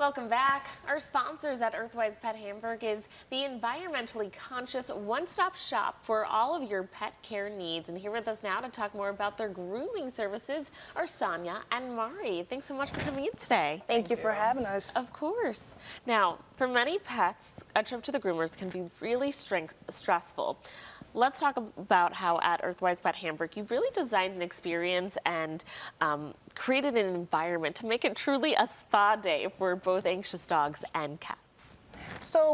Welcome back. Our sponsors at Earthwise Pet Hamburg is the environmentally conscious one-stop shop for all of your pet care needs. And here with us now to talk more about their grooming services are Sonia and Mari. Thanks so much for coming in today. Thank you for having us. Of course. Now, for many pets, a trip to the groomers can be really stressful. Let's talk about how at Earthwise Pet Hamburg you've really designed an experience and created an environment to make it truly a spa day for both anxious dogs and cats. So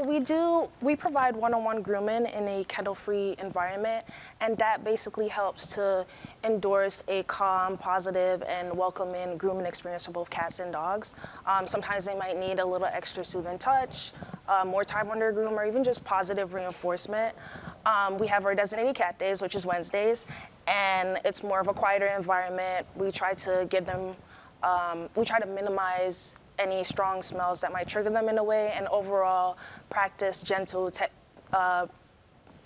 we provide one-on-one grooming in a kennel-free environment, and that basically helps to endorse a calm, positive, and welcoming grooming experience for both cats and dogs. Sometimes they might need a little extra soothing touch, more time on their groom, or even just positive reinforcement. We have our designated cat days, which is Wednesdays, and it's more of a quieter environment. We try to give them, we try to minimize any strong smells that might trigger them in a way, and overall practice gentle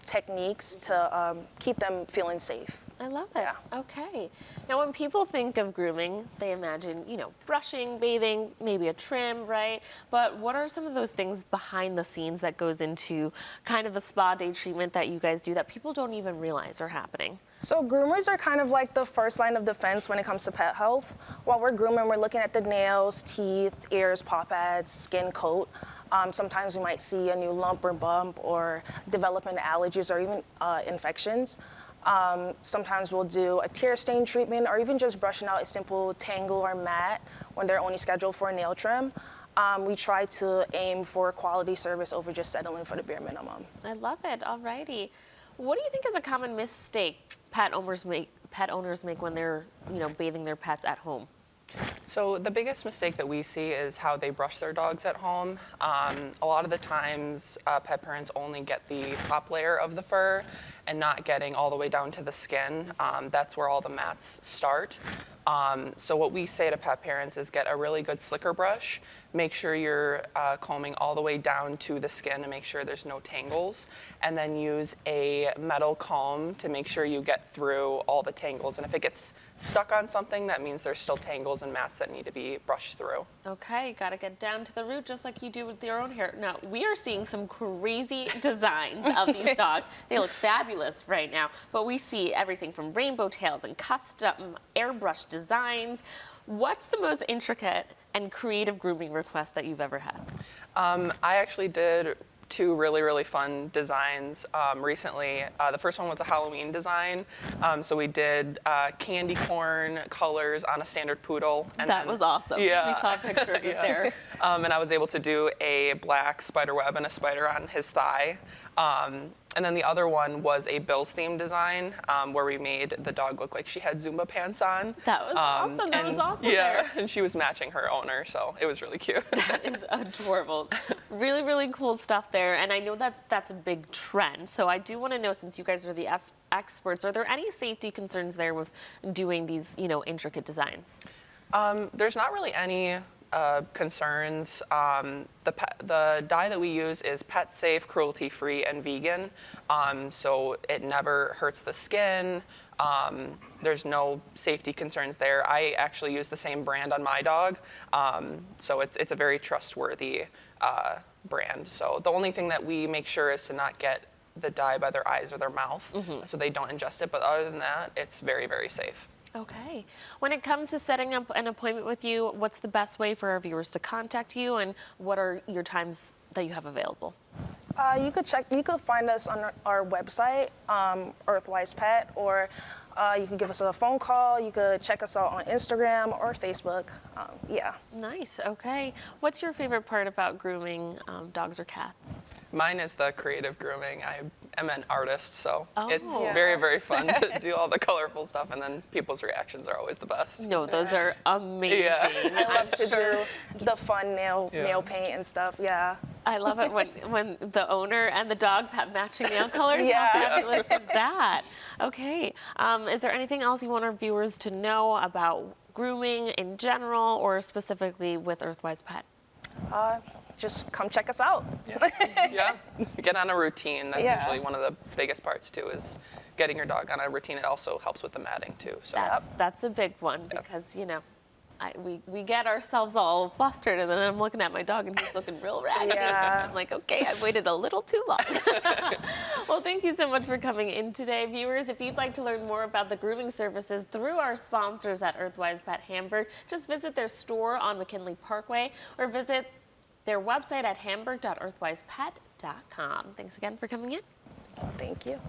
techniques to keep them feeling safe. I love it. Yeah. Okay. Now, when people think of grooming, they imagine, brushing, bathing, maybe a trim, right? But what are some of those things behind the scenes that goes into kind of the spa day treatment that you guys do that people don't even realize are happening? So groomers are kind of like the first line of defense when it comes to pet health. While we're grooming, we're looking at the nails, teeth, ears, paw pads, skin, coat. Sometimes we might see a new lump or bump or developing allergies or even infections. Sometimes we'll do a tear stain treatment or even just brushing out a simple tangle or mat when they're only scheduled for a nail trim. We try to aim for quality service over just settling for the bare minimum. I love it. Alrighty. What do you think is a common mistake pet owners make when they're, bathing their pets at home? So the biggest mistake that we see is how they brush their dogs at home. A lot of the times, pet parents only get the top layer of the fur and not getting all the way down to the skin. That's where all the mats start. So what we say to pet parents is get a really good slicker brush. Make sure you're combing all the way down to the skin to make sure there's no tangles. And then use a metal comb to make sure you get through all the tangles. And if it gets stuck on something, that means there's still tangles and mats that need to be brushed through. Okay, got to get down to the root just like you do with your own hair. Now, we are seeing some crazy designs of these dogs. They look fabulous right now, but we see everything from rainbow tails and custom airbrush designs. What's the most intricate and creative grooming request that you've ever had? I actually did two really fun designs recently. The first one was a Halloween design. So we did candy corn colors on a standard poodle. And that was awesome. Yeah. We saw a picture of it there. And I was able to do a black spider web and a spider on his thigh. And then the other one was a Bills themed design where we made the dog look like she had Zumba pants on. That was awesome. That was awesome. Yeah, there. and she was matching her owner, so it was really cute. That is adorable. Really cool stuff there. And I know that that's a big trend. So I do want to know, since you guys are the experts, are there any safety concerns there with doing these, intricate designs? There's not really any concerns. The dye that we use is pet safe, cruelty free, and vegan. So it never hurts the skin. There's no safety concerns there. I actually use the same brand on my dog. So it's a very trustworthy brand. So the only thing that we make sure is to not get the dye by their eyes or their mouth, so they don't ingest it. But other than that, it's very safe. Okay. When it comes to setting up an appointment with you, what's the best way for our viewers to contact you, and what are your times that you have available? You could find us on our website, Earthwise Pet, or you can give us a phone call. You could check us out on Instagram or Facebook. Yeah. Nice. Okay. What's your favorite part about grooming dogs or cats? Mine is the creative grooming. I am an artist, so it's Yeah. very fun to do all the colorful stuff, and then people's reactions are always the best. No, those are amazing. Yeah. I love to do the fun nail paint and stuff. Yeah. I love it when the owner and the dogs have matching nail colors. Yeah. How fabulous is that? Okay. Is there anything else you want our viewers to know about grooming in general, or specifically with Earthwise Pet? Just come check us out. Yeah. Get on a routine. That's Yeah. usually one of the biggest parts too, is getting your dog on a routine. It also helps with the matting too. So That's a big one because, we get ourselves all flustered, and then I'm looking at my dog, and he's looking real raggedy. Yeah. I'm like, okay, I waited a little too long. Well, thank you so much for coming in today. Viewers, if you'd like to learn more about the grooming services through our sponsors at Earthwise Pet Hamburg, just visit their store on McKinley Parkway or visit their website at hamburg.earthwisepet.com. Thanks again for coming in. Thank you.